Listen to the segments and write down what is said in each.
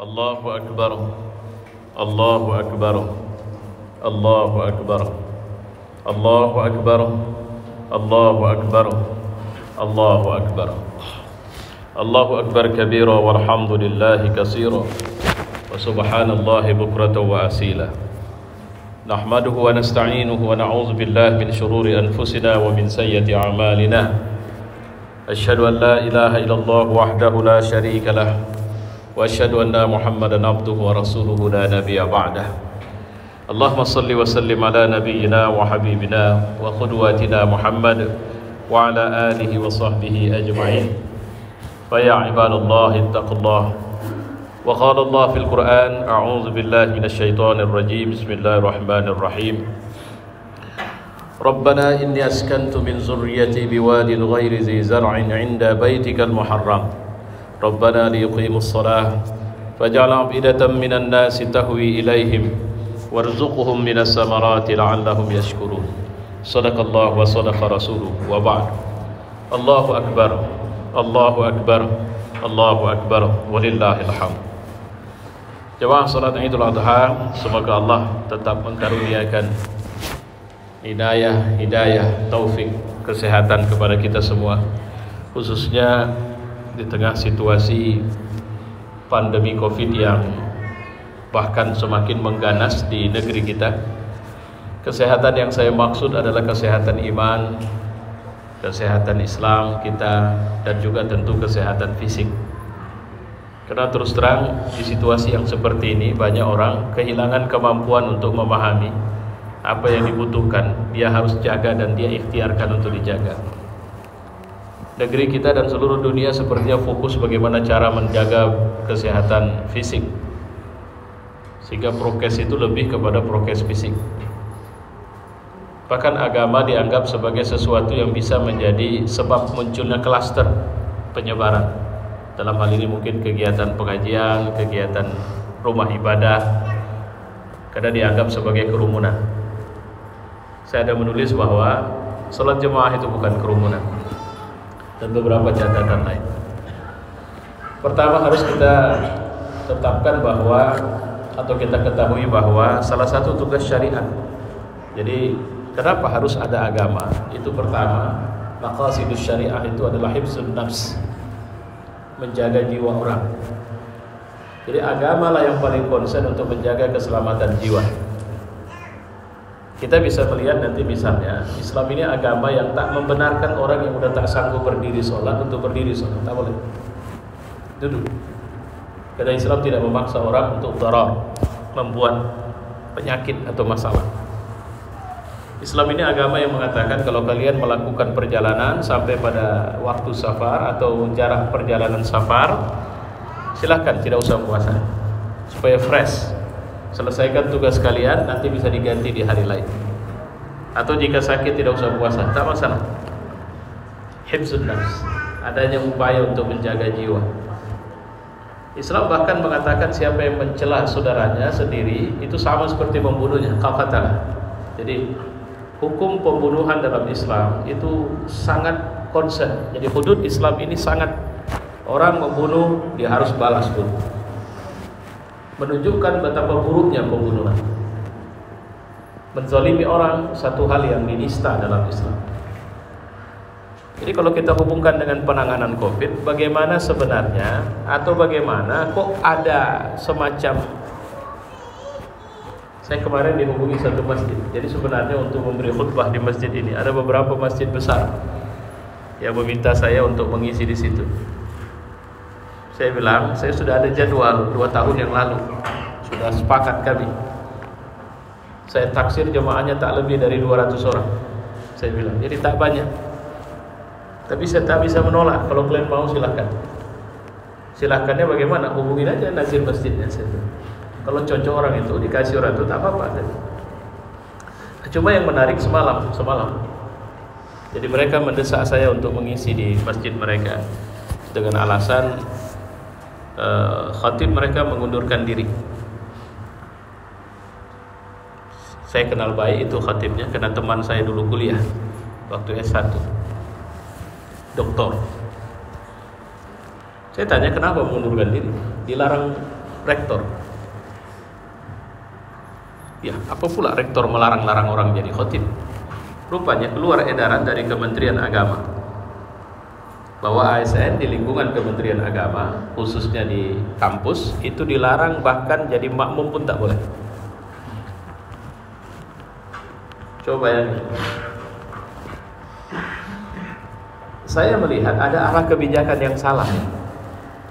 Allahu Akbar, Allahu Akbar, Allahu Akbar, Allahu Akbar, Allahu Akbar, Allahu Akbar, Allahu Akbar kabira walhamdulillahi katsira wa subhanallahi bukratan wa asila. Nahmaduhu wa nasta'inuhu wa na'udzu billahi min shururi anfusina wa min sayyiati a'malina. Asyhadu an la ilaha illallah wahdahu la syarika lah wa asyhadu anna Muhammadan abduhu wa rasuluhu la nabiyya ba'dah. Allahumma salli wa sallim ala nabiyyina wa habibina wa qudwatina Muhammad wa ala alihi wa sahbihi ajma'in. Fa ya ibadallah ittaqullah. Wa qala Allah fil Qur'an, a'udzu billahi minasy syaithanir rajim. Bismillahirrahmanirrahim. Rabbana inni askantu min zurriyyati biwadin ghairi zi zar'in 'inda baitikal muharram. Rabbana liyuqimus shalah faj'al 'afidatan minan nasi tahwi ilaihim warzuqhum minas samarati la'allahum yashkurun. Shadaqallahu wa shadaqa rasuluhu wa ba'd. Allahu akbar, Allahu akbar, Allahu akbar, walillahil hamd. Jemaah salat Idul Adha, semoga Allah tetap mengkaruniakan hidayah, taufik, kesehatan kepada kita semua, khususnya di tengah situasi pandemi Covid yang bahkan semakin mengganas di negeri kita. Kesehatan yang saya maksud adalah kesehatan iman, kesehatan Islam kita, dan juga tentu kesehatan fisik. Karena terus terang di situasi yang seperti ini banyak orang kehilangan kemampuan untuk memahami apa yang dibutuhkan, dia harus jaga dan dia ikhtiarkan untuk dijaga. Negeri kita dan seluruh dunia sepertinya fokus bagaimana cara menjaga kesehatan fisik, sehingga prokes itu lebih kepada prokes fisik. Bahkan agama dianggap sebagai sesuatu yang bisa menjadi sebab munculnya klaster penyebaran. Dalam hal ini mungkin kegiatan pengajian, kegiatan rumah ibadah, karena dianggap sebagai kerumunan. Saya ada menulis bahwa salat jemaah itu bukan kerumunan, dan beberapa catatan lain. Pertama, harus kita tetapkan bahwa, atau kita ketahui bahwa salah satu tugas syariat. Jadi kenapa harus ada agama? Itu pertama, maqasidus syariah itu adalah hifdzun nafs, menjaga jiwa orang. Jadi agama lah yang paling konsen untuk menjaga keselamatan jiwa. Kita bisa melihat nanti misalnya Islam ini agama yang tak membenarkan orang yang udah tak sanggup berdiri sholat untuk berdiri sholat, tak boleh, duduk. Karena Islam tidak memaksa orang untuk darar, membuat penyakit atau masalah. Islam ini agama yang mengatakan kalau kalian melakukan perjalanan sampai pada waktu safar atau jarak perjalanan safar, silakan tidak usah puasa, supaya fresh. Selesaikan tugas kalian, nanti bisa diganti di hari lain. Atau jika sakit tidak usah puasa, tak masalah. Hifdzun nafs, adanya upaya untuk menjaga jiwa. Islam bahkan mengatakan siapa yang mencela saudaranya sendiri itu sama seperti membunuhnya. Qaqatalah. Jadi hukum pembunuhan dalam Islam itu sangat konsen. Jadi hudud Islam ini sangat, orang membunuh dia harus balas pun. Menunjukkan betapa buruknya pembunuhan. Menzalimi orang satu hal yang dinista dalam Islam. Jadi kalau kita hubungkan dengan penanganan Covid, bagaimana sebenarnya, atau bagaimana kok ada semacam, saya kemarin dihubungi satu masjid. Jadi sebenarnya untuk memberi khutbah di masjid ini ada beberapa masjid besar yang meminta saya untuk mengisi di situ. Saya bilang, saya sudah ada jadwal 2 tahun yang lalu, sudah sepakat kami. Saya taksir jemaahnya tak lebih dari 200 orang. Saya bilang, jadi tak banyak. Tapi saya tak bisa menolak. Kalau kalian mau silakan. Silakannya bagaimana? Hubungin aja nazir masjidnya. Saya bilang, kalau cocok orang itu, dikasih orang itu, tak apa-apa. Cuma yang menarik semalam. Jadi mereka mendesak saya untuk mengisi di masjid mereka dengan alasan khatib mereka mengundurkan diri. Saya kenal baik itu khatibnya, karena teman saya dulu kuliah waktu S1, doktor. Saya tanya kenapa mengundurkan diri, dilarang rektor. Ya, apa pula rektor melarang-larang orang jadi khotib? Rupanya keluar edaran dari Kementerian Agama bahwa ASN di lingkungan Kementerian Agama, khususnya di kampus, itu dilarang, bahkan jadi makmum pun tak boleh. Coba ya. Saya melihat ada arah kebijakan yang salah.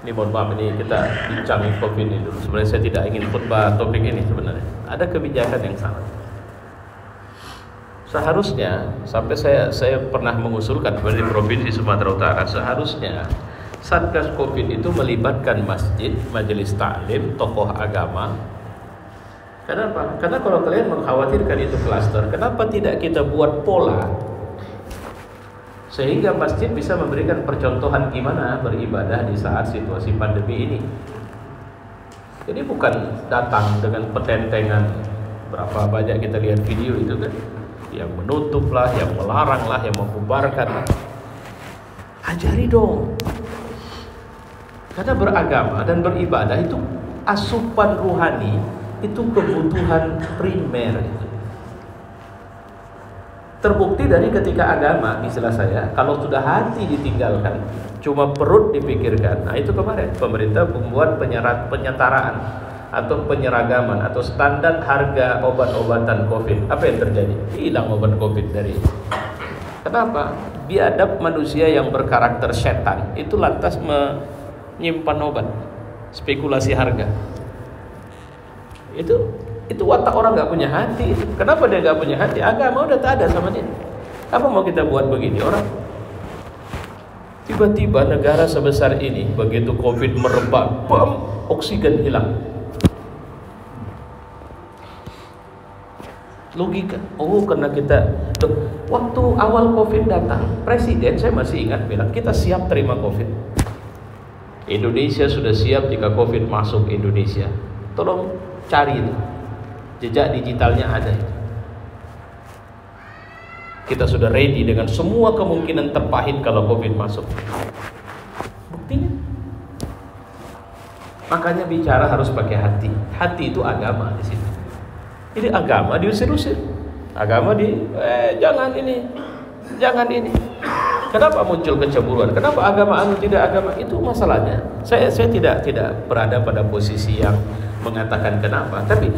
Ini mohon maaf, ini kita bincang COVID ini dulu. Sebenarnya saya tidak ingin khutbah topik ini sebenarnya. Ada kebijakan yang salah. Seharusnya, sampai saya pernah mengusulkan di Provinsi Sumatera Utara, seharusnya Satgas COVID itu melibatkan masjid, majelis taklim, tokoh agama. Kenapa? Karena kalau kalian mengkhawatirkan itu klaster, kenapa tidak kita buat pola sehingga masjid bisa memberikan percontohan gimana beribadah di saat situasi pandemi ini. Jadi bukan datang dengan petentengan, berapa banyak kita lihat video itu kan, yang menutup lah, yang melarang lah, yang membubarkan lah. Ajari dong. Karena beragama dan beribadah itu asupan rohani, itu kebutuhan primer itu. Terbukti dari ketika agama, istilah saya, kalau sudah hati ditinggalkan, cuma perut dipikirkan. Nah itu kemarin pemerintah membuat penyetaraan atau penyeragaman atau standar harga obat-obatan COVID. Apa yang terjadi? Hilang obat COVID dari. Kenapa? Biadab manusia yang berkarakter setan itu lantas menyimpan obat, spekulasi harga. Itu watak orang nggak punya hati. Kenapa dia nggak punya hati? Agama udah tak ada sama dia. Apa mau kita buat begini orang? Tiba-tiba negara sebesar ini begitu COVID merebak, bam, oksigen hilang. Logika. Oh, karena kita waktu awal COVID datang, presiden saya masih ingat bilang kita siap terima COVID. Indonesia sudah siap jika COVID masuk Indonesia. Tolong cari itu. Jejak digitalnya ada. Kita sudah ready dengan semua kemungkinan terpahit kalau COVID masuk. Buktinya. Makanya bicara harus pakai hati. Hati itu agama di situ. Ini agama diusir-usir. Agama jangan ini, jangan ini. Kenapa muncul kecemburuan? Kenapa agama tidak agama? Itu masalahnya. Saya tidak berada pada posisi yang mengatakan kenapa, tapi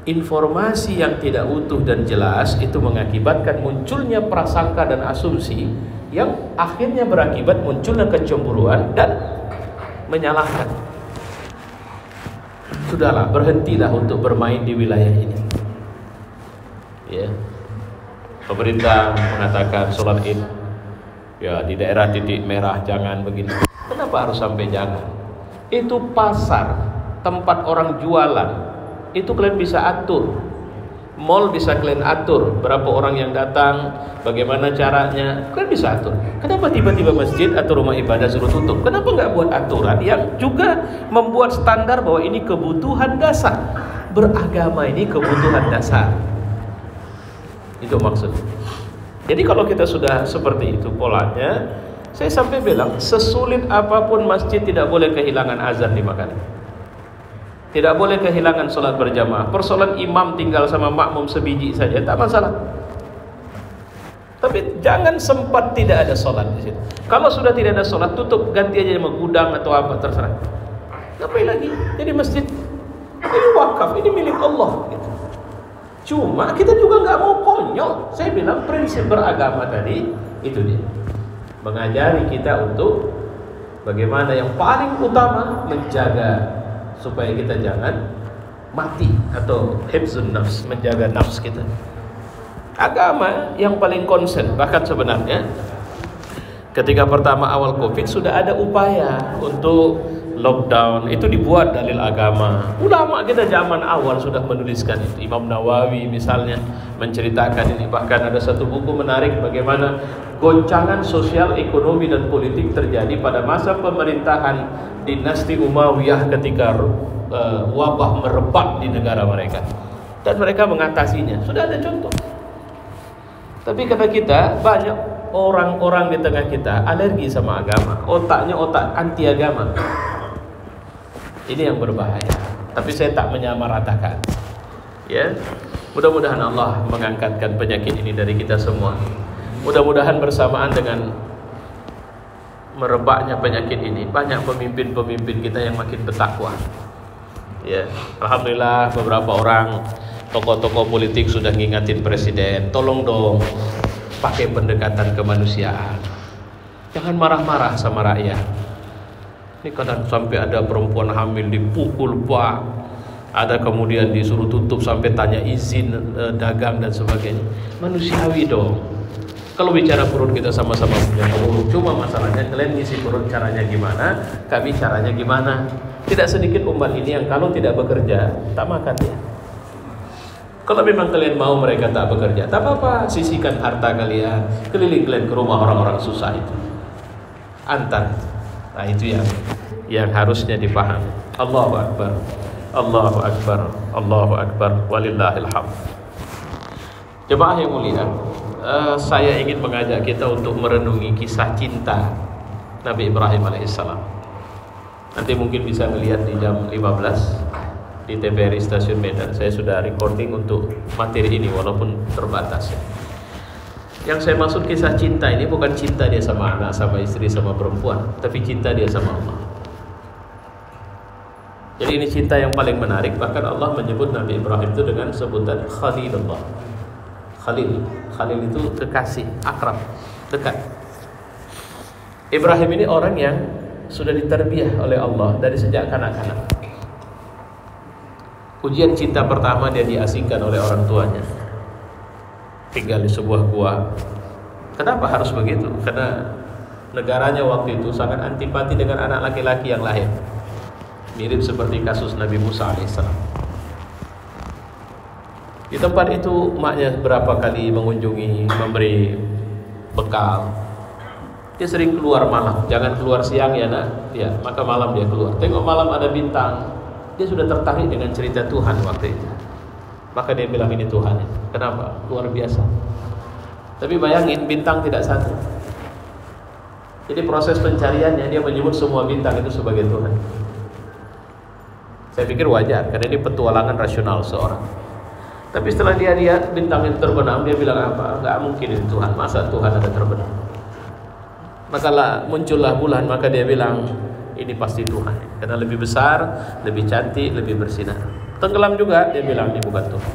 informasi yang tidak utuh dan jelas itu mengakibatkan munculnya prasangka dan asumsi yang akhirnya berakibat munculnya kecemburuan dan menyalahkan. Sudahlah, berhentilah untuk bermain di wilayah ini. Ya. Pemerintah mengatakan sholat Id ya di daerah titik merah jangan begini. Kenapa harus sampai jangan? Itu pasar, tempat orang jualan. Itu kalian bisa atur. Mall bisa kalian atur berapa orang yang datang, bagaimana caranya, kalian bisa atur. Kenapa tiba-tiba masjid atau rumah ibadah suruh tutup? Kenapa nggak buat aturan yang juga membuat standar bahwa ini kebutuhan dasar? Beragama ini kebutuhan dasar. Itu maksud. Jadi kalau kita sudah seperti itu polanya, saya sampai bilang sesulit apapun masjid tidak boleh kehilangan azan 5 kali. Tidak boleh kehilangan sholat berjamaah. Persoalan imam tinggal sama makmum sebiji saja tak masalah. Tapi jangan sempat tidak ada sholat di situ. Kalau sudah tidak ada sholat, tutup, ganti aja sama gudang atau apa, terserah. Ngapain lagi? Jadi masjid ini wakaf, ini milik Allah. Gitu. Cuma kita juga nggak mau konyol. Saya bilang prinsip beragama tadi itu dia, mengajari kita untuk bagaimana yang paling utama menjaga supaya kita jangan mati atau hifzun nafs, menjaga nafs kita. Agama yang paling concern, bahkan sebenarnya ketika pertama awal COVID sudah ada upaya untuk lockdown, itu dibuat dalil agama. Ulama kita zaman awal sudah menuliskan itu. Imam Nawawi misalnya menceritakan ini. Bahkan ada satu buku menarik bagaimana goncangan sosial, ekonomi dan politik terjadi pada masa pemerintahan dinasti Umayyah ketika wabah merebak di negara mereka. Dan mereka mengatasinya. Sudah ada contoh. Tapi karena kita banyak orang-orang di tengah kita alergi sama agama, otaknya otak anti agama. Ini yang berbahaya. Tapi saya tak menyamaratakan. Ya, mudah-mudahan Allah mengangkatkan penyakit ini dari kita semua. Mudah-mudahan bersamaan dengan merebaknya penyakit ini, banyak pemimpin-pemimpin kita yang makin bertakwa. Ya, alhamdulillah beberapa orang tokoh-tokoh politik sudah ngingatin presiden, tolong dong pakai pendekatan kemanusiaan. Jangan marah-marah sama rakyat. Ini kadang sampai ada perempuan hamil dipukul Pak, ada kemudian disuruh tutup sampai tanya izin dagang dan sebagainya. Manusiawi dong. Kalau bicara perut kita sama-sama punya perut, cuma masalahnya kalian ngisi perut caranya gimana, kami caranya gimana. Tidak sedikit umat ini yang kalau tidak bekerja tak makan ya. Kalau memang kalian mau mereka tak bekerja, tak apa-apa, sisihkan harta kalian, keliling kalian ke rumah orang-orang susah itu, antar. Nah itu yang harusnya dipahami. Allahu Akbar, Allahu Akbar, Allahu Akbar, walillahil hamd. Jemaah yang mulia, saya ingin mengajak kita untuk merenungi kisah cinta Nabi Ibrahim alaihissalam. Nanti mungkin bisa melihat di jam 15 di TVRI Stasiun Medan. Saya sudah recording untuk materi ini walaupun terbatas ya. Yang saya maksud kisah cinta ini bukan cinta dia sama anak, sama istri, sama perempuan, tapi cinta dia sama Allah. Jadi ini cinta yang paling menarik. Bahkan Allah menyebut Nabi Ibrahim itu dengan sebutan Khalilullah. Khalil itu kekasih, akrab, dekat. Ibrahim ini orang yang sudah ditarbiyah oleh Allah dari sejak kanak-kanak. Ujian cinta pertama dia diasingkan oleh orang tuanya, tinggal di sebuah gua. Kenapa harus begitu? Karena negaranya waktu itu sangat antipati dengan anak laki-laki yang lahir. Mirip seperti kasus Nabi Musa alaihissalam. Di tempat itu maknya berapa kali mengunjungi, memberi bekal. Dia sering keluar malam, jangan keluar siang ya nak. Ya, maka malam dia keluar. Tengok malam ada bintang. Dia sudah tertarik dengan cerita Tuhan waktu itu. Maka dia bilang ini Tuhan. Kenapa? Luar biasa. Tapi bayangin bintang tidak satu. Jadi proses pencariannya dia menyebut semua bintang itu sebagai Tuhan. Saya pikir wajar karena ini petualangan rasional seorang. Tapi setelah dia lihat bintang itu terbenam, dia bilang apa? Enggak mungkin ini Tuhan. Masa Tuhan ada terbenam? Maka muncullah bulan, maka dia bilang ini pasti Tuhan. Karena lebih besar, lebih cantik, lebih bersinar. Tenggelam juga, dia bilang ini bukan Tuhan.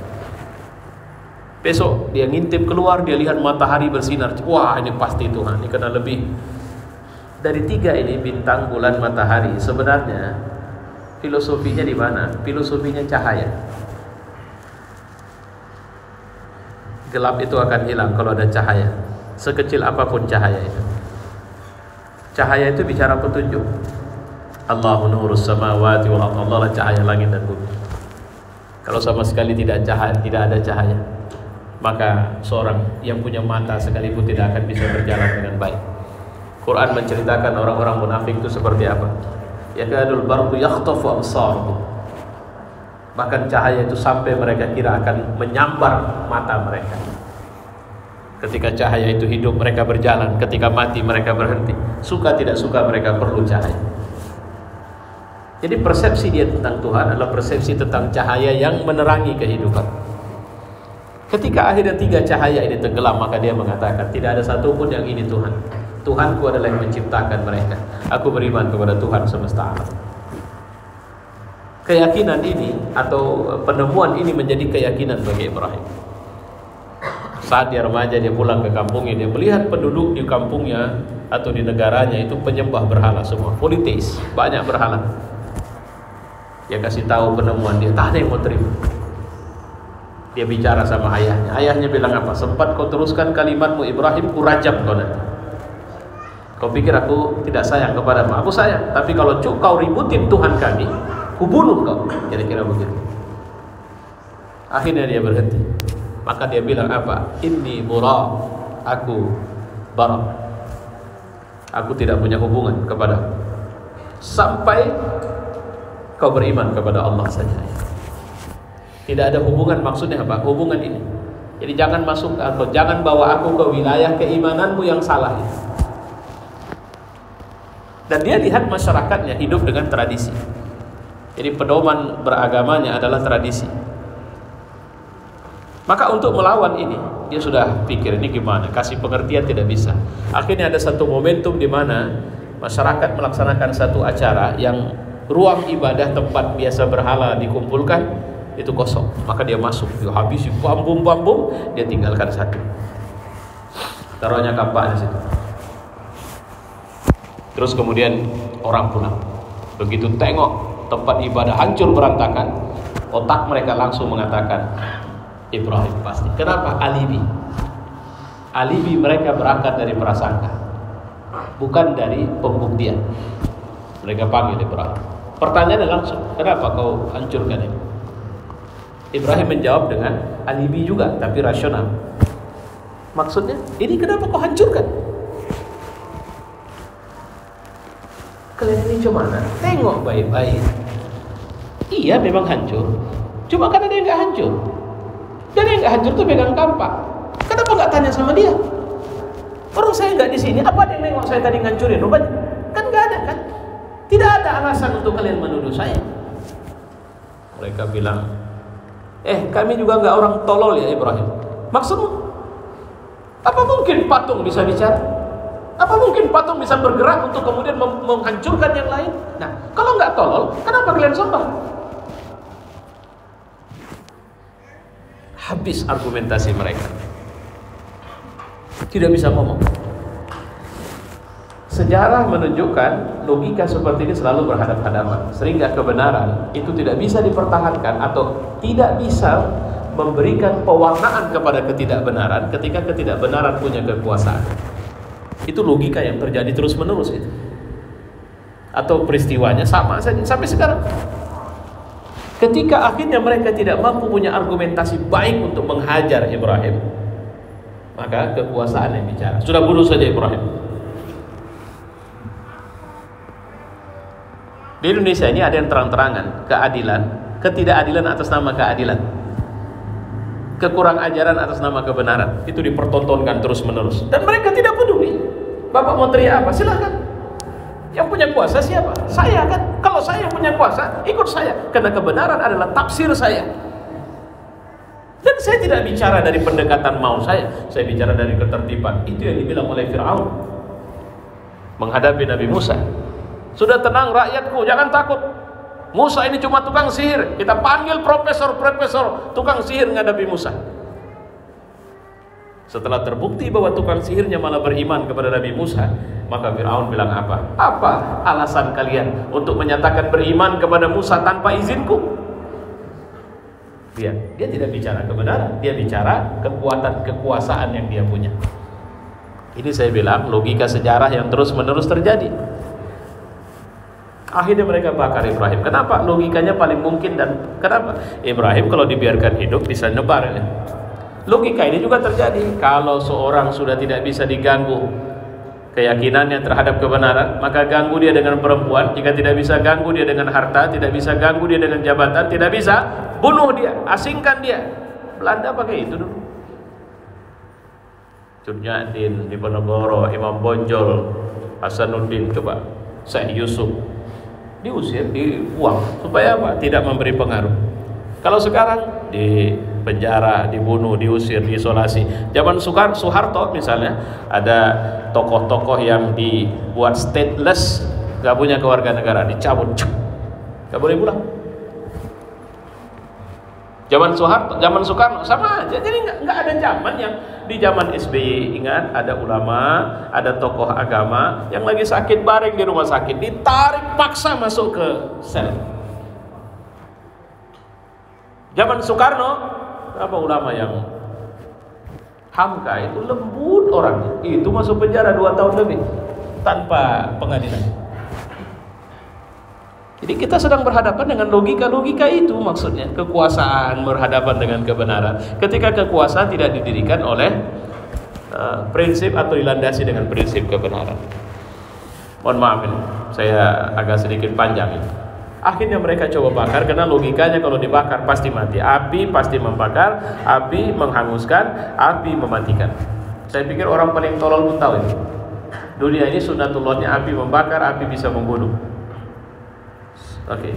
Besok dia ngintip keluar, dia lihat matahari bersinar. Wah, ini pasti Tuhan. Ini karena lebih dari 3 ini, bintang, bulan, matahari. Sebenarnya filosofinya di mana? Filosofinya cahaya. Gelap itu akan hilang kalau ada cahaya, sekecil apapun cahaya itu. Cahaya itu bicara petunjuk. Allahu nurus samawati wal ardh. Allah lah cahaya langit dan bumi. Kalau sama sekali tidak ada cahaya, maka seorang yang punya mata sekalipun tidak akan bisa berjalan dengan baik. Quran menceritakan orang-orang munafik itu seperti apa? Yakadul barqu yakhtafu absarahum. Bahkan cahaya itu sampai mereka kira akan menyambar mata mereka. Ketika cahaya itu hidup mereka berjalan, ketika mati mereka berhenti. Suka tidak suka mereka perlu cahaya. Jadi persepsi dia tentang Tuhan adalah persepsi tentang cahaya yang menerangi kehidupan. Ketika akhirnya 3 cahaya ini tenggelam, maka dia mengatakan tidak ada satupun yang ini Tuhan. Tuhanku adalah yang menciptakan mereka. Aku beriman kepada Tuhan semesta alam. Keyakinan ini atau penemuan ini menjadi keyakinan bagi Ibrahim. Saat dia remaja, dia pulang ke kampungnya, dia melihat penduduk di kampungnya atau di negaranya itu penyembah berhala semua, politeis, banyak berhala. Dia kasih tahu penemuan dia, tak ada yang mau terima. Dia bicara sama ayahnya. Ayahnya bilang apa? Sempat kau teruskan kalimatmu Ibrahim, ku rajam kau nanti. Kau pikir aku tidak sayang kepadamu? Aku sayang, tapi kalau kau ributin Tuhan kami, ku bunuh kau. Kira-kira begitu. Akhirnya dia berhenti. Maka dia bilang apa? Inni bara, aku bara. Aku tidak punya hubungan kepadamu sampai kau beriman kepada Allah saja. Tidak ada hubungan, maksudnya apa? Hubungan ini. Jadi jangan masuk atau jangan bawa aku ke wilayah keimananmu yang salah itu. Dan dia lihat masyarakatnya hidup dengan tradisi. Jadi pedoman beragamanya adalah tradisi. Maka untuk melawan ini, dia sudah pikir ini gimana, kasih pengertian tidak bisa. Akhirnya ada satu momentum di mana masyarakat melaksanakan satu acara yang ruang ibadah tempat biasa berhala dikumpulkan itu kosong. Maka dia masuk, dia habisi bambu-bambu, dia tinggalkan satu. Taruhnya kapak di situ. Terus kemudian orang pulang. Begitu tengok tempat ibadah hancur berantakan, otak mereka langsung mengatakan Ibrahim pasti. Kenapa? Alibi. Alibi mereka berangkat dari prasangka, bukan dari pembuktian. Mereka panggil Ibrahim. Pertanyaannya langsung, kenapa kau hancurkan ini? Ibrahim menjawab dengan alibi juga, tapi rasional. Maksudnya, ini kenapa kau hancurkan? Kalian ini gimana? Tengok baik-baik. Iya memang hancur, cuma kan ada yang nggak hancur. Dan yang nggak hancur tuh pegang kampak. Kenapa nggak tanya sama dia? Orang saya nggak di sini, apa ada yang nengok saya tadi ngancurin? Rupanya kan nggak ada kan? Tidak ada alasan untuk kalian menuduh saya. Mereka bilang, kami juga nggak orang tolol ya Ibrahim. Maksudmu? Apa mungkin patung bisa bicara? Apa mungkin patung bisa bergerak untuk kemudian menghancurkan yang lain? Nah, kalau nggak tolol, kenapa kalian sembah? Habis argumentasi mereka. Tidak bisa ngomong. Sejarah menunjukkan logika seperti ini selalu berhadapan-hadapan, sehingga kebenaran itu tidak bisa dipertahankan atau tidak bisa memberikan pewarnaan kepada ketidakbenaran ketika ketidakbenaran punya kekuasaan. Itu logika yang terjadi terus-menerus itu. Atau peristiwanya sama saja sampai sekarang. Ketika akhirnya mereka tidak mampu punya argumentasi baik untuk menghajar Ibrahim, maka kekuasaan yang bicara. Sudah bunuh saja Ibrahim. Di Indonesia ini ada yang terang-terangan keadilan, ketidakadilan atas nama keadilan, kekurang ajaran atas nama kebenaran. Itu dipertontonkan terus-menerus. Dan mereka tidak peduli. Bapak mau teriak apa? Silakan. Yang punya kuasa siapa? Saya kan. Kalau saya yang punya kuasa, ikut saya. Karena kebenaran adalah tafsir saya. Dan saya tidak bicara dari pendekatan mau saya bicara dari ketertiban. Itu yang dibilang oleh Fir'aun menghadapi Nabi Musa. Sudah tenang rakyatku, jangan takut. Musa ini cuma tukang sihir. Kita panggil profesor tukang sihir menghadapi Musa. Setelah terbukti bahwa tukang sihirnya malah beriman kepada Nabi Musa, maka Fir'aun bilang apa? Apa alasan kalian untuk menyatakan beriman kepada Musa tanpa izinku? Dia tidak bicara kebenaran, dia bicara kekuatan kekuasaan yang dia punya. Ini saya bilang logika sejarah yang terus-menerus terjadi. Akhirnya mereka bakar Ibrahim. Kenapa? Logikanya paling mungkin. Dan kenapa? Ibrahim kalau dibiarkan hidup bisa nebar ya. Logika ini juga terjadi. Kalau seorang sudah tidak bisa diganggu keyakinannya terhadap kebenaran, maka ganggu dia dengan perempuan. Jika tidak bisa, ganggu dia dengan harta. Tidak bisa, ganggu dia dengan jabatan. Tidak bisa, bunuh dia, asingkan dia. Belanda pakai itu dulu. Cut Nyak-Din, Diponegoro, Imam Bonjol, Hasanuddin, coba Syekh Yusuf diusir, dibuang. Supaya apa? Tidak memberi pengaruh. Kalau sekarang di penjara, dibunuh, diusir, diisolasi. Zaman Soeharto misalnya, ada tokoh-tokoh yang dibuat stateless, gak punya kewarganegaraan, dicabut, gak boleh pulang. Zaman Soekarno sama aja. Jadi nggak ada zaman yang di zaman SBY, ingat ada ulama, ada tokoh agama yang lagi sakit baring di rumah sakit, ditarik paksa masuk ke sel. Zaman Soekarno, apa ulama yang Hamka itu lembut orangnya, itu masuk penjara 2 tahun lebih tanpa pengadilan. Jadi kita sedang berhadapan dengan logika-logika itu, maksudnya kekuasaan berhadapan dengan kebenaran. Ketika kekuasaan tidak didirikan oleh prinsip atau dilandasi dengan prinsip kebenaran. Mohon maaf ini, saya agak sedikit panjang ini. Akhirnya mereka coba bakar karena logikanya kalau dibakar pasti mati. Api pasti membakar, api menghanguskan, api mematikan. Saya pikir orang paling tolol pun tahu ini. Dunia ini sunatullahnya api membakar, api bisa membunuh. Oke.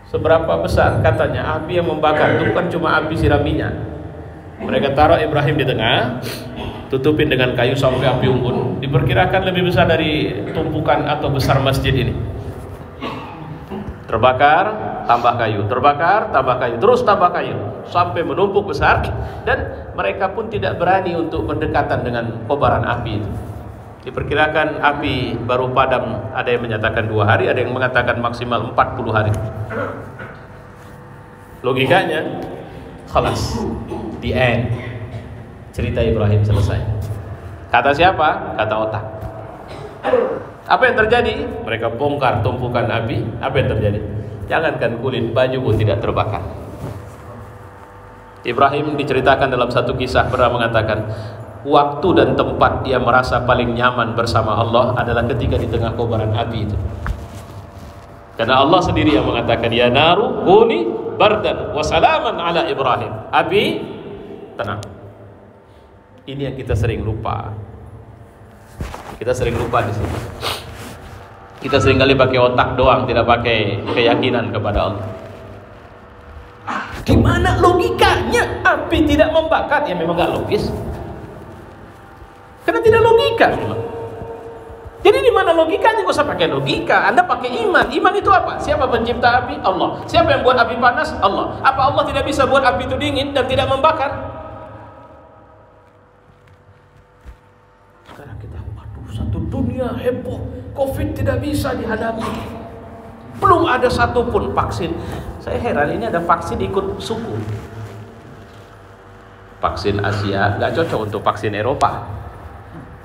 Seberapa besar? Katanya api yang membakar itu bukan cuma api siraminya. Mereka taruh Ibrahim di tengah, tutupin dengan kayu sampai api unggun. Diperkirakan lebih besar dari tumpukan atau besar masjid ini. Terbakar, tambah kayu, terbakar, tambah kayu, terus tambah kayu sampai menumpuk besar, dan mereka pun tidak berani untuk berdekatan dengan kobaran api itu. Diperkirakan api baru padam, ada yang menyatakan 2 hari, ada yang mengatakan maksimal 40 hari. Logikanya, khalas, the end. Cerita Ibrahim selesai. Kata siapa? Kata otak. Apa yang terjadi? Mereka bongkar tumpukan api. Apa yang terjadi? Jangankan kulit, baju pun tidak terbakar. Ibrahim diceritakan dalam satu kisah pernah mengatakan, waktu dan tempat dia merasa paling nyaman bersama Allah adalah ketika di tengah kobaran api itu. Karena Allah sendiri yang mengatakan, ya naru kuni bardan wa salaman ala Ibrahim. Api, tenang. Ini yang kita sering lupa. Kita sering lupa di sini. Kita sering kali pakai otak doang, tidak pakai keyakinan kepada Allah. Gimana logikanya api tidak membakar? Ya memang gak logis. Karena tidak logika. Jadi di mana logikanya? Gak usah pakai logika. Anda pakai iman. Iman itu apa? Siapa pencipta api? Allah. Siapa yang buat api panas? Allah. Apa Allah tidak bisa buat api itu dingin dan tidak membakar? Sekarang kita, waduh, satu dunia heboh, COVID tidak bisa dihadapi. Belum ada satupun vaksin. Saya heran, ini ada vaksin ikut suku. Vaksin Asia nggak cocok untuk vaksin Eropa.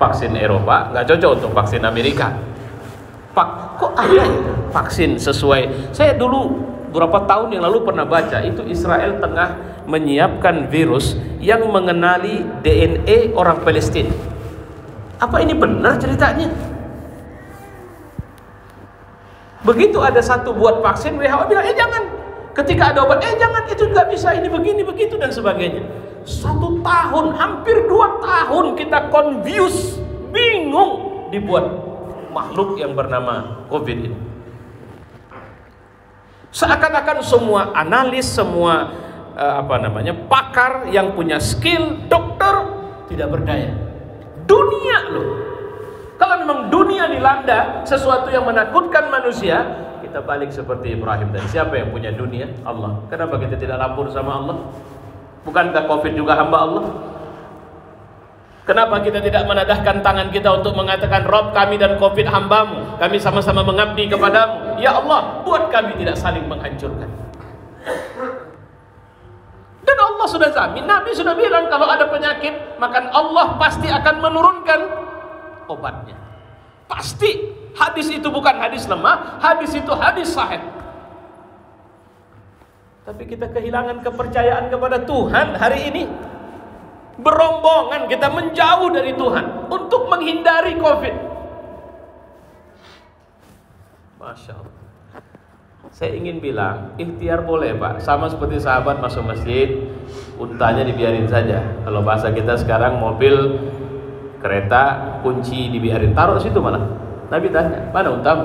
Vaksin Eropa nggak cocok untuk vaksin Amerika. Kok ada ya vaksin sesuai? Saya dulu beberapa tahun yang lalu pernah baca, itu Israel tengah menyiapkan virus yang mengenali DNA orang Palestina. Apa ini benar ceritanya? Begitu ada satu buat vaksin, WHO bilang, jangan. Ketika ada obat, jangan, itu nggak bisa, ini begini, begitu, dan sebagainya. 1 tahun, hampir 2 tahun kita confused, bingung dibuat makhluk yang bernama COVID ini. Seakan-akan semua analis, semua pakar yang punya skill, dokter, tidak berdaya. Dunia loh. Kalau memang dunia dilanda sesuatu yang menakutkan manusia, kita balik seperti Ibrahim. Dan siapa yang punya dunia? Allah. Kenapa kita tidak lapor sama Allah? Bukankah COVID juga hamba Allah? Kenapa kita tidak menadahkan tangan kita untuk mengatakan, Rob, kami dan COVID hambamu, kami sama-sama mengabdi kepadamu. Ya Allah, buat kami tidak saling menghancurkan. Dan Allah sudah jamin, Nabi sudah bilang, kalau ada penyakit, maka Allah pasti akan menurunkan obatnya. Pasti. Hadis itu bukan hadis lemah, hadis itu hadis sahih. Tapi kita kehilangan kepercayaan kepada Tuhan hari ini. Berombongan kita menjauh dari Tuhan untuk menghindari COVID. Masya Allah. Saya ingin bilang, ikhtiar boleh Pak. Sama seperti sahabat masuk masjid, untanya dibiarin saja. Kalau bahasa kita sekarang, mobil, kereta, kunci dibiarin, taruh situ malah. Nabi tanya, mana untamu?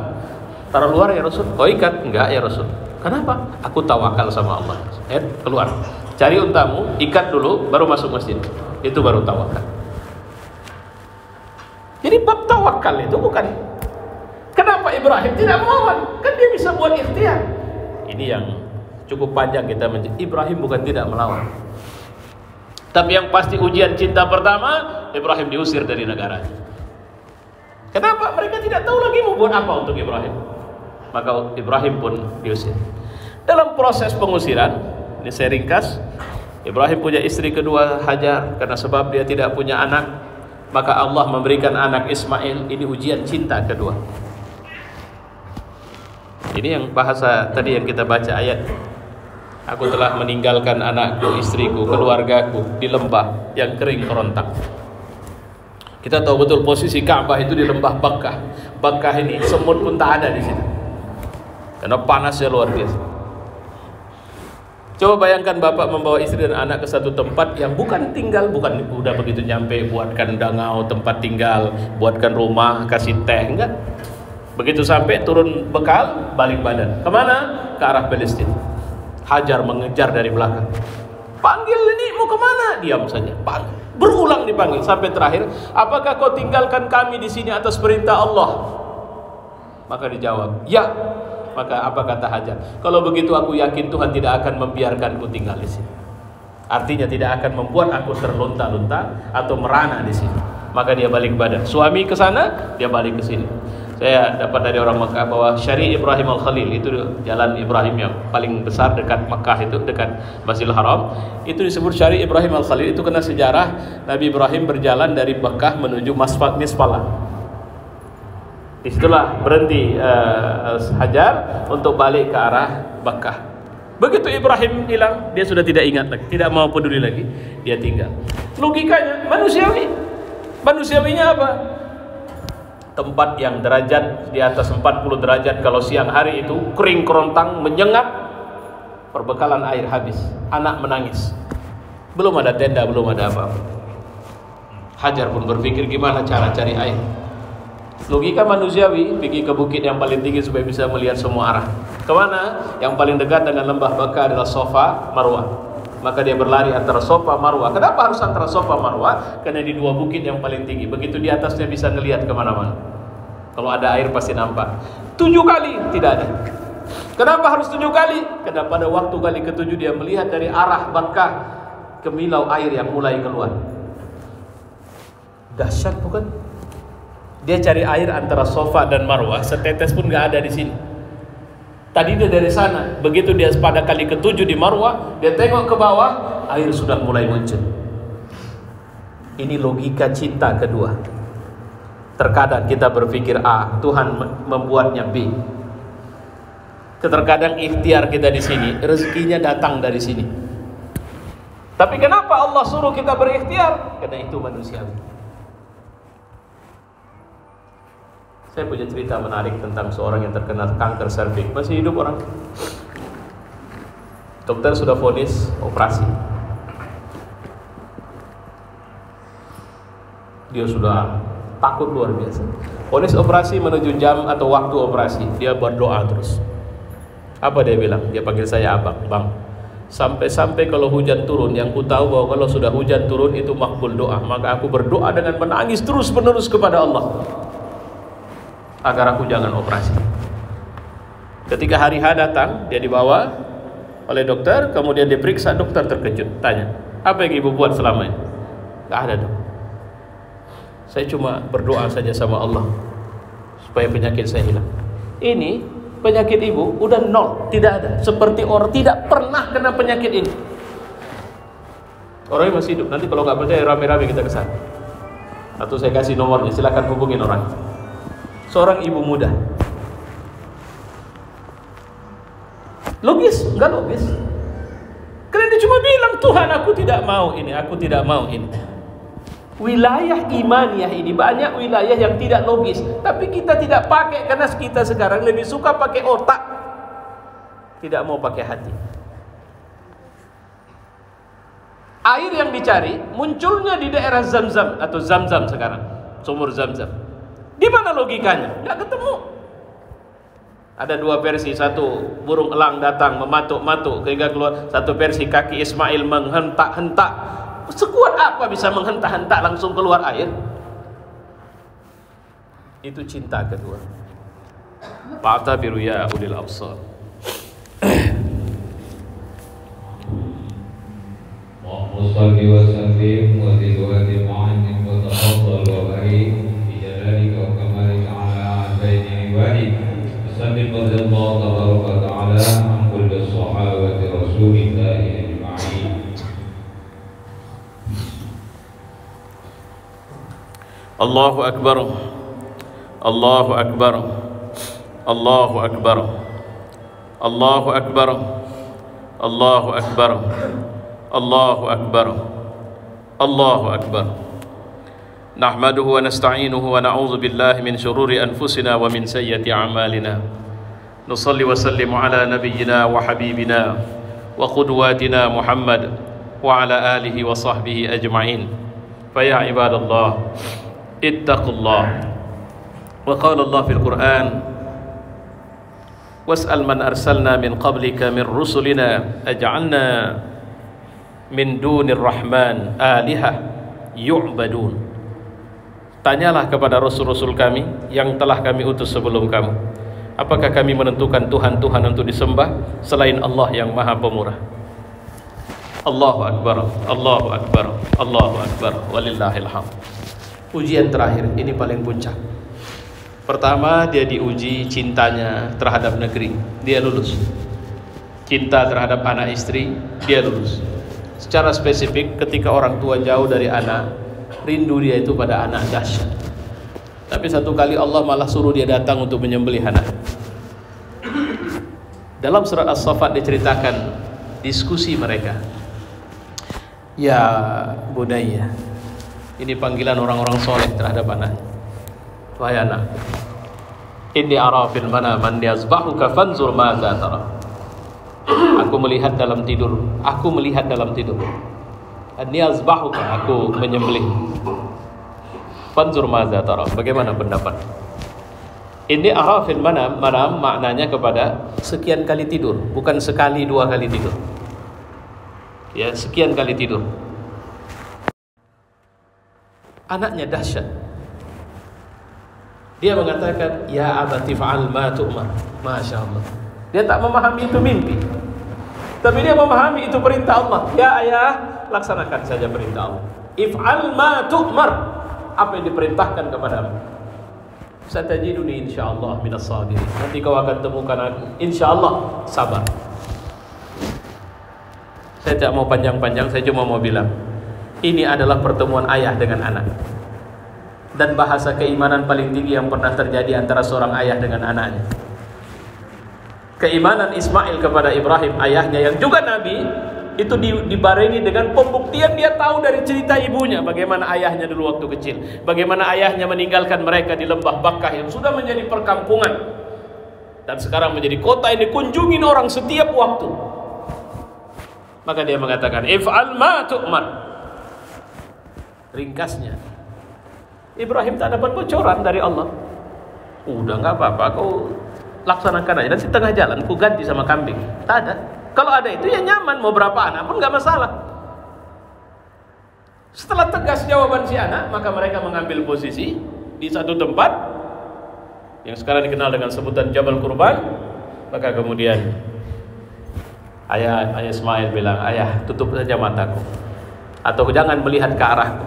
Taruh luar ya Rasul. Oh ikat? Enggak ya Rasul. Kenapa? Aku tawakal sama Allah. Keluar, cari untamu, ikat dulu, baru masuk masjid. Itu baru tawakal. Jadi bab tawakal itu bukan. Kenapa Ibrahim tidak melawan? Kan dia bisa buat ikhtiar. Ini yang cukup panjang kita Ibrahim bukan tidak melawan. Tapi yang pasti ujian cinta pertama, Ibrahim diusir dari negaranya. Kenapa? Mereka tidak tahu lagi mau buat apa untuk Ibrahim. Maka Ibrahim pun diusir. Dalam proses pengusiran, ini saya ringkas, Ibrahim punya istri kedua Hajar, karena sebab dia tidak punya anak, maka Allah memberikan anak Ismail. Ini ujian cinta kedua. Ini yang bahasa tadi yang kita baca ayat, aku telah meninggalkan anakku, istriku, keluargaku di lembah yang kering kerontang. Kita tahu betul posisi Ka'bah itu di lembah Bakkah. Bakkah ini semut pun tak ada di situ, karena panasnya luar biasa. Coba bayangkan bapak membawa istri dan anak ke satu tempat yang bukan tinggal, bukan udah begitu nyampe buatkan dangau tempat tinggal, buatkan rumah, kasih teh, enggak. Begitu sampai turun bekal, balik badan. Kemana? Ke arah Palestina. Hajar mengejar dari belakang. Panggil ini, mau kemana? Diam saja. Panggil. Berulang dipanggil sampai terakhir, apakah kau tinggalkan kami di sini atas perintah Allah? Maka dijawab, ya. Maka apa kata Hajar? Kalau begitu aku yakin Tuhan tidak akan membiarkanku tinggal di sini. Artinya tidak akan membuat aku terlunta-lunta atau merana di sini. Maka dia balik badan. Suami ke sana, dia balik ke sini. Saya dapat dari orang Mekah bahwa Syari' Ibrahim Al-Khalil, itu jalan Ibrahim yang paling besar dekat Mekah, itu dekat Masjidil Haram, itu disebut Syari' Ibrahim Al-Khalil. Itu kena sejarah Nabi Ibrahim berjalan dari Mekah menuju Mispalah. Disitulah berhenti Hajar untuk balik ke arah Mekah. Begitu Ibrahim hilang, dia sudah tidak ingat lagi, tidak mau peduli lagi, dia tinggal. Logikanya manusiawi. Manusiawinya apa? Tempat yang derajat di atas 40 derajat kalau siang hari itu kering kerontang, menyengat, perbekalan air habis, anak menangis, belum ada tenda, belum ada apa-apa. Hajar pun berpikir gimana cara cari air. Logika manusiawi, pergi ke bukit yang paling tinggi supaya bisa melihat semua arah. Kemana? Yang paling dekat dengan lembah Baka adalah Safa Marwah. Maka dia berlari antara Safa Marwah. Kenapa harus antara Safa Marwah? Karena di dua bukit yang paling tinggi. Begitu di atasnya bisa ngelihat kemana-mana. Kalau ada air pasti nampak. 7 kali tidak ada. Kenapa harus 7 kali? Karena pada waktu kali ke-7 dia melihat dari arah Bakkah kemilau air yang mulai keluar. Dahsyat bukan? Dia cari air antara Safa dan Marwah, setetes pun gak ada di sini. Tadi dia dari sana, begitu dia pada kali ke-7 di Marwah, dia tengok ke bawah, air sudah mulai muncul. Ini logika cinta kedua. Terkadang kita berpikir A, Tuhan membuatnya B. Terkadang ikhtiar kita di sini, rezekinya datang dari sini. Tapi kenapa Allah suruh kita berikhtiar? Karena itu manusiawi. Saya punya cerita menarik tentang seorang yang terkena kanker serviks. Masih hidup orang. Dokter sudah vonis operasi. Dia sudah takut luar biasa. Vonis operasi menuju jam atau waktu operasi, dia berdoa terus. Apa dia bilang? Dia panggil saya abang, bang. Sampai-sampai kalau hujan turun, yang ku tahu bahwa kalau sudah hujan turun itu makbul doa, maka aku berdoa dengan menangis terus menerus kepada Allah agar aku jangan operasi. Ketika hari H datang, dia dibawa oleh dokter, kemudian diperiksa. Dokter terkejut, tanya, apa yang ibu buat selama ini? Gak ada, dok. Saya cuma berdoa saja sama Allah supaya penyakit saya hilang. Ini penyakit ibu udah 0, tidak ada. Seperti orang tidak pernah kena penyakit ini. Orangnya masih hidup. Nanti kalau nggak percaya, rame-rame kita kesana. Atau saya kasih nomornya, silakan hubungin orang. Seorang ibu muda. Logis? Enggak logis. Karena dia cuma bilang, Tuhan aku tidak mau ini, aku tidak mau ini. Wilayah imaniyah ini banyak wilayah yang tidak logis, tapi kita tidak pakai karena kita sekarang lebih suka pakai otak, tidak mau pakai hati. Air yang dicari munculnya di daerah Zamzam atau Zamzam sekarang, sumur Zamzam. Di mana logikanya? Nggak ketemu. Ada dua versi, satu burung elang datang mematuk-matuk hingga keluar, satu versi kaki Ismail menghentak-hentak. Sekuat apa bisa menghentak-hentak langsung keluar air? Itu cinta kedua. Fa'tabiru ya ulil absar. Allahumma shalli wa sallim wa zid wa ma'in wa tafaddal wa barik bi jalalika wa kamalika ala baini ibadik. Sallim Allah tabaraka wa ta'ala an kulli sahabati Rasulillah ajma'in. Allahu akbar. Allahu akbar. Allahu akbar. Allahu akbar. Allahu akbar. Allahu akbar. Allahu akbar. Nahmaduhu wa nasta'inuhu wa na'udzu billahi min shururi anfusina wa min sayyiati a'malina. Nusalli wa sallimu ala nabiyyina wa habibina wa qudwatina Muhammad wa ala alihi wa sahbihi ajma'in. Fa ya ibadallah, ittaqullah Wa qala Allah fil Qur'an, was'al man arsalna min qablika min rusulina aj'alna min dunir rahman alihah yu'badun. Tanyalah kepada rasul-rasul kami yang telah kami utus sebelum kamu, apakah kami menentukan Tuhan-Tuhan untuk disembah selain Allah yang Maha Pemurah? Allahu Akbar, Allahu Akbar, Allahu Akbar, walillahil hamd. Ujian terakhir ini paling puncak. Pertama, dia diuji cintanya terhadap negeri, dia lulus. Cinta terhadap anak istri, dia lulus. Secara spesifik, ketika orang tua jauh dari anak, rindu dia itu pada anak dahsyat. Tapi satu kali Allah malah suruh dia datang untuk menyembelih anak. Dalam surat As-Saffat diceritakan diskusi mereka. Ya budaya, ini panggilan orang-orang soleh terhadap anak. Wahai anak, inni ara fil manam an yazbahuka fanzur madza tara. Aku melihat dalam tidur. Aku melihat dalam tidur. An yazbahuka, aku menyembelih. Fanzur madza tara. Bagaimana pendapat? Inni ara fil manam, manam maknanya kepada sekian kali tidur, bukan sekali dua kali tidur. Ya, sekian kali tidur. Anaknya dahsyat. Dia mengatakan, ya abati fa'al ma tu'mar. Masya Allah. Dia tak memahami itu mimpi, tapi dia memahami itu perintah Allah. Ya ayah, laksanakan saja perintah Allah. If'al ma tu'mar. Apa yang diperintahkan kepadamu. Satajiduni insyaallah minas sabirin. Nanti kau akan temukan aku, insyaallah sabar. Saya tak mau panjang-panjang, saya cuma mau bilang, ini adalah pertemuan ayah dengan anak. Dan bahasa keimanan paling tinggi yang pernah terjadi antara seorang ayah dengan anaknya. Keimanan Ismail kepada Ibrahim, ayahnya yang juga Nabi, itu dibarengi dengan pembuktian dia tahu dari cerita ibunya bagaimana ayahnya dulu waktu kecil, bagaimana ayahnya meninggalkan mereka di lembah Bakkah yang sudah menjadi perkampungan dan sekarang menjadi kota yang dikunjungi orang setiap waktu. Maka dia mengatakan, if'al ma tu'mar. Ringkasnya, Ibrahim tak dapat bocoran dari Allah. Udah nggak apa-apa, kau laksanakan aja. Dan di tengah jalan ku ganti sama kambing. Tak ada. Kalau ada itu ya nyaman, mau berapa anak pun nggak masalah. Setelah tegas jawaban si anak, maka mereka mengambil posisi di satu tempat yang sekarang dikenal dengan sebutan Jabal Kurban. Maka kemudian ayah Ismail bilang, ayah tutup saja mataku, atau jangan melihat ke arahku,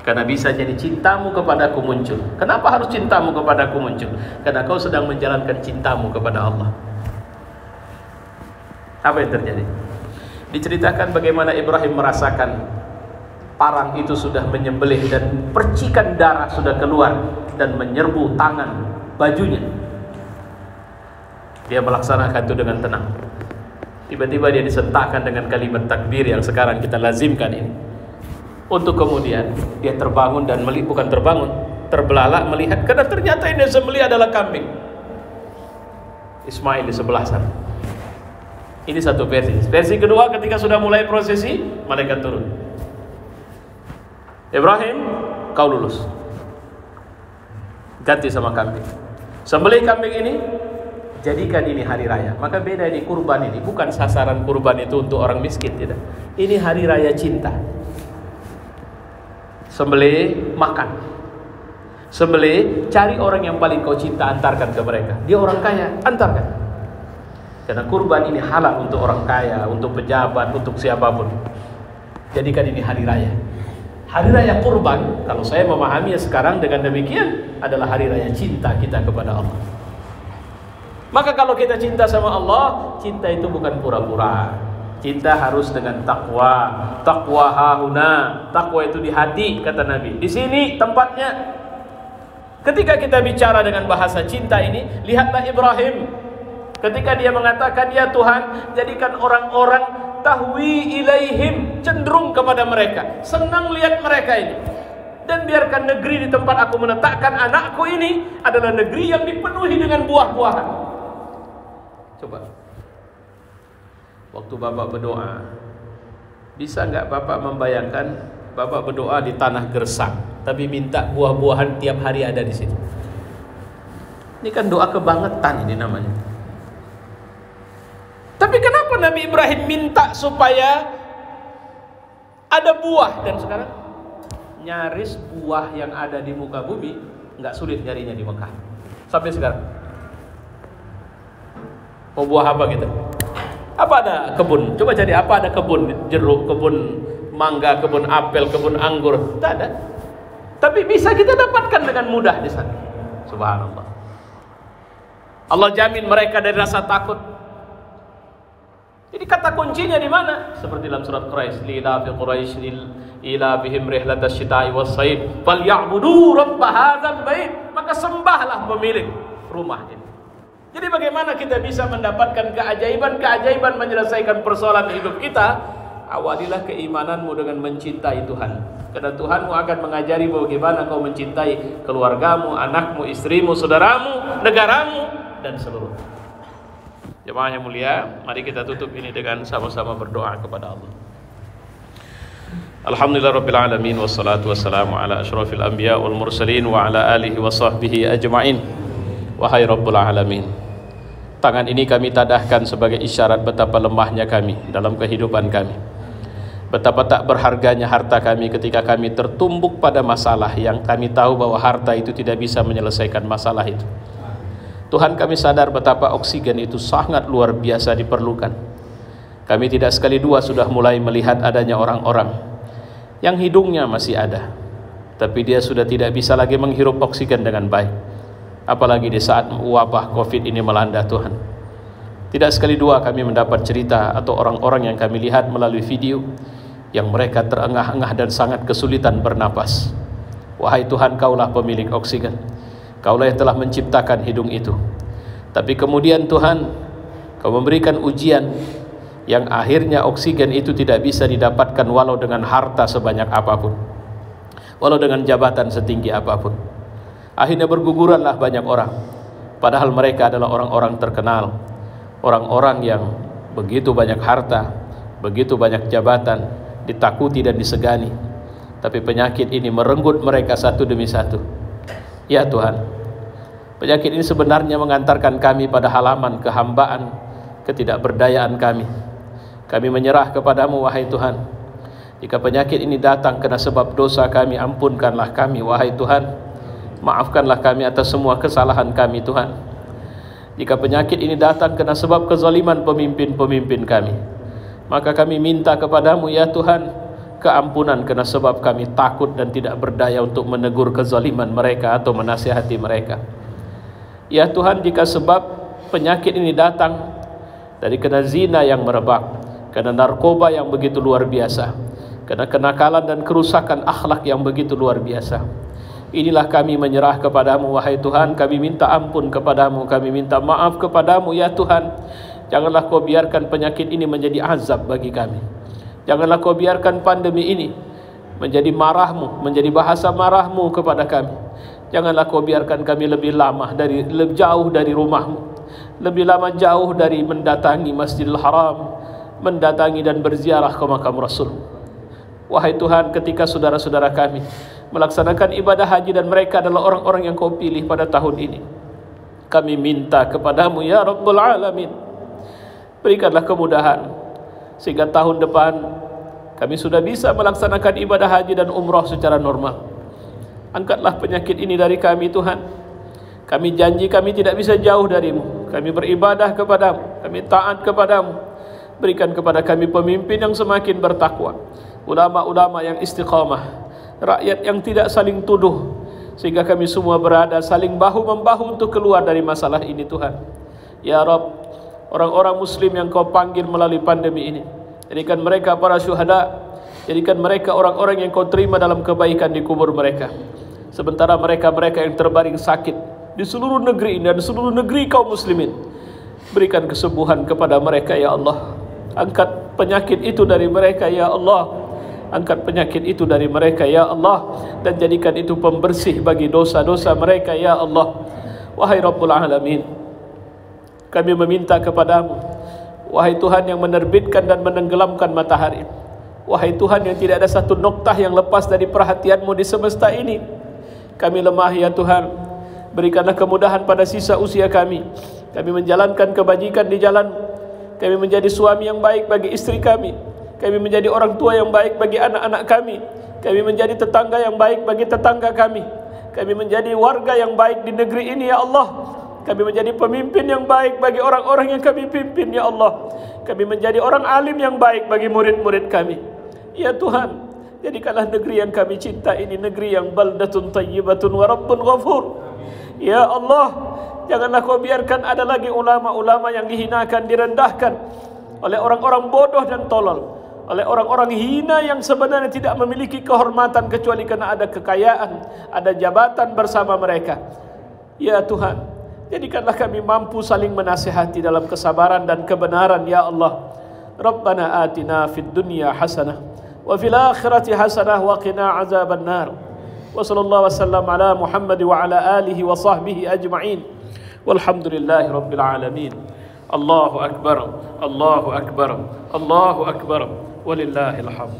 karena bisa jadi cintamu kepadaku muncul. Kenapa harus cintamu kepadaku muncul? Karena kau sedang menjalankan cintamu kepada Allah. Apa yang terjadi? Diceritakan bagaimana Ibrahim merasakan parang itu sudah menyembelih dan percikan darah sudah keluar dan menyerbu tangan bajunya. Dia melaksanakan itu dengan tenang. Tiba-tiba dia disentakkan dengan kalimat takbir yang sekarang kita lazimkan ini. Untuk kemudian dia terbangun dan bukan terbangun, terbelalak melihat, karena ternyata ini sembelih adalah kambing. Ismail di sebelah sana. Ini satu versi. Versi kedua, ketika sudah mulai prosesi, malaikat turun. Ibrahim, kau lulus. Ganti sama kambing. Sembelih kambing ini, jadikan ini hari raya. Maka beda ini, kurban ini bukan sasaran kurban itu untuk orang miskin, tidak. Ini hari raya cinta. Sembelih, makan. Sembelih, cari orang yang paling kau cinta, antarkan ke mereka. Dia orang kaya, antarkan. Karena kurban ini halal untuk orang kaya, untuk pejabat, untuk siapapun. Jadikan ini hari raya. Hari raya kurban, kalau saya memahaminya sekarang dengan demikian, adalah hari raya cinta kita kepada Allah. Maka kalau kita cinta sama Allah, cinta itu bukan pura-pura. Cinta harus dengan takwa. Takwa hahuna. Takwa itu di hati, kata Nabi. Di sini tempatnya. Ketika kita bicara dengan bahasa cinta ini, lihatlah Ibrahim. Ketika dia mengatakan, ya Tuhan, jadikan orang-orang tahwi ilaihim, cenderung kepada mereka, senang lihat mereka ini. Dan biarkan negeri di tempat aku menetapkan anakku ini adalah negeri yang dipenuhi dengan buah-buahan. Coba, waktu Bapak berdoa, bisa nggak Bapak membayangkan Bapak berdoa di tanah gersang, tapi minta buah-buahan tiap hari ada di situ? Ini kan doa kebangetan ini namanya. Tapi kenapa Nabi Ibrahim minta supaya ada buah, dan sekarang nyaris buah yang ada di muka bumi nggak sulit nyarinya di Mekah sampai sekarang. Mau buah apa gitu? Apa ada kebun? Coba jadi apa ada kebun jeruk, kebun mangga, kebun apel, kebun anggur? Tidak ada. Tapi bisa kita dapatkan dengan mudah di sana. Subhanallah. Allah jamin mereka dari rasa takut. Jadi kata kuncinya di mana? Seperti dalam surat Quraisy, lila fi Quraisy ila bihim rihlatash shita'i was-sayf falyabudu rabb hadzal bait. Maka sembahlah pemilik rumah ini. Jadi bagaimana kita bisa mendapatkan keajaiban-keajaiban menyelesaikan persoalan hidup kita? Awalilah keimananmu dengan mencintai Tuhan. Karena Tuhanmu akan mengajari bagaimana kau mencintai keluargamu, anakmu, istrimu, saudaramu, negaramu, dan seluruh. Jemaah yang mulia, mari kita tutup ini dengan sama-sama berdoa kepada Allah. Alhamdulillahirabbil alamin, wassalatu wassalamu ala asyrafil anbiya wal mursalin wa ala alihi wa sahbihi ajma'in. Wahai Rabbul alamin, tangan ini kami tadahkan sebagai isyarat betapa lemahnya kami dalam kehidupan kami. Betapa tak berharganya harta kami ketika kami tertumbuk pada masalah yang kami tahu bahwa harta itu tidak bisa menyelesaikan masalah itu. Tuhan, kami sadar betapa oksigen itu sangat luar biasa diperlukan. Kami tidak sekali dua sudah mulai melihat adanya orang-orang yang hidungnya masih ada, tapi dia sudah tidak bisa lagi menghirup oksigen dengan baik. Apalagi di saat wabah COVID ini melanda Tuhan. Tidak sekali dua kami mendapat cerita atau orang-orang yang kami lihat melalui video yang mereka terengah-engah dan sangat kesulitan bernapas. Wahai Tuhan, Kaulah pemilik oksigen. Kaulah yang telah menciptakan hidung itu. Tapi kemudian Tuhan, Kau memberikan ujian yang akhirnya oksigen itu tidak bisa didapatkan walau dengan harta sebanyak apapun, walau dengan jabatan setinggi apapun. Akhirnya berguguranlah banyak orang, padahal mereka adalah orang-orang terkenal, orang-orang yang begitu banyak harta, begitu banyak jabatan, ditakuti dan disegani. Tapi penyakit ini merenggut mereka satu demi satu. Ya Tuhan, penyakit ini sebenarnya mengantarkan kami pada halaman kehambaan, ketidakberdayaan kami. Kami menyerah kepadamu, wahai Tuhan. Jika penyakit ini datang karena sebab dosa kami, ampunkanlah kami, wahai Tuhan. Maafkanlah kami atas semua kesalahan kami, Tuhan. Jika penyakit ini datang karena sebab kezaliman pemimpin-pemimpin kami, maka kami minta kepadamu, ya Tuhan, keampunan karena sebab kami takut dan tidak berdaya untuk menegur kezaliman mereka atau menasihati mereka. Ya Tuhan, jika sebab penyakit ini datang dari karena zina yang merebak, karena narkoba yang begitu luar biasa, karena kenakalan dan kerusakan akhlak yang begitu luar biasa, inilah kami menyerah kepadamu, wahai Tuhan. Kami minta ampun kepadamu, kami minta maaf kepadamu, ya Tuhan. Janganlah Kau biarkan penyakit ini menjadi azab bagi kami. Janganlah Kau biarkan pandemi ini menjadi marahmu, menjadi bahasa marahmu kepada kami. Janganlah Kau biarkan kami lebih lama jauh dari rumahmu, lebih lama jauh dari mendatangi Masjidil Haram, mendatangi dan berziarah ke makam Rasul. Wahai Tuhan, ketika saudara-saudara kami melaksanakan ibadah haji dan mereka adalah orang-orang yang Kau pilih pada tahun ini, kami minta kepadamu, ya Rabbul Alamin, berikanlah kemudahan sehingga tahun depan kami sudah bisa melaksanakan ibadah haji dan umrah secara normal. Angkatlah penyakit ini dari kami, Tuhan. Kami janji kami tidak bisa jauh darimu. Kami beribadah kepadamu, kami taat kepadamu. Berikan kepada kami pemimpin yang semakin bertakwa, ulama-ulama yang istiqamah, rakyat yang tidak saling tuduh, sehingga kami semua berada saling bahu-membahu untuk keluar dari masalah ini, Tuhan. Ya Rabb, orang-orang muslim yang Kau panggil melalui pandemi ini, jadikan mereka para syuhada, jadikan mereka orang-orang yang Kau terima dalam kebaikan di kubur mereka. Sementara mereka-mereka yang terbaring sakit di seluruh negeri dan seluruh negeri kaum muslimin, berikan kesembuhan kepada mereka, ya Allah. Angkat penyakit itu dari mereka, ya Allah. Angkat penyakit itu dari mereka, ya Allah, dan jadikan itu pembersih bagi dosa-dosa mereka, ya Allah. Wahai Rabbul Alamin, kami meminta kepadamu, wahai Tuhan yang menerbitkan dan menenggelamkan matahari, wahai Tuhan yang tidak ada satu noktah yang lepas dari perhatianmu di semesta ini. Kami lemah, ya Tuhan. Berikanlah kemudahan pada sisa usia kami. Kami menjalankan kebajikan di jalan. Kami menjadi suami yang baik bagi istri kami. Kami menjadi orang tua yang baik bagi anak-anak kami. Kami menjadi tetangga yang baik bagi tetangga kami. Kami menjadi warga yang baik di negeri ini, ya Allah. Kami menjadi pemimpin yang baik bagi orang-orang yang kami pimpin, ya Allah. Kami menjadi orang alim yang baik bagi murid-murid kami. Ya Tuhan, jadikanlah negeri yang kami cinta ini negeri yang baldatun tayyibatun wa rabbun ghafur. Ya Allah, janganlah kau biarkan ada lagi ulama-ulama yang dihinakan, direndahkan oleh orang-orang bodoh dan tolol, oleh orang-orang hina yang sebenarnya tidak memiliki kehormatan kecuali karena ada kekayaan, ada jabatan bersama mereka. Ya Tuhan, jadikanlah kami mampu saling menasihati dalam kesabaran dan kebenaran, ya Allah. Rabbana atina fid dunya hasanah wa fil akhirati hasanah wa qina azaban nar. Wa sallallahu wasallam ala Muhammad wa ala alihi wa sahbihi ajma'in. Walhamdulillahi rabbil alamin. Allahu akbar, Allahu akbar, Allahu akbar. Walillahil hamd.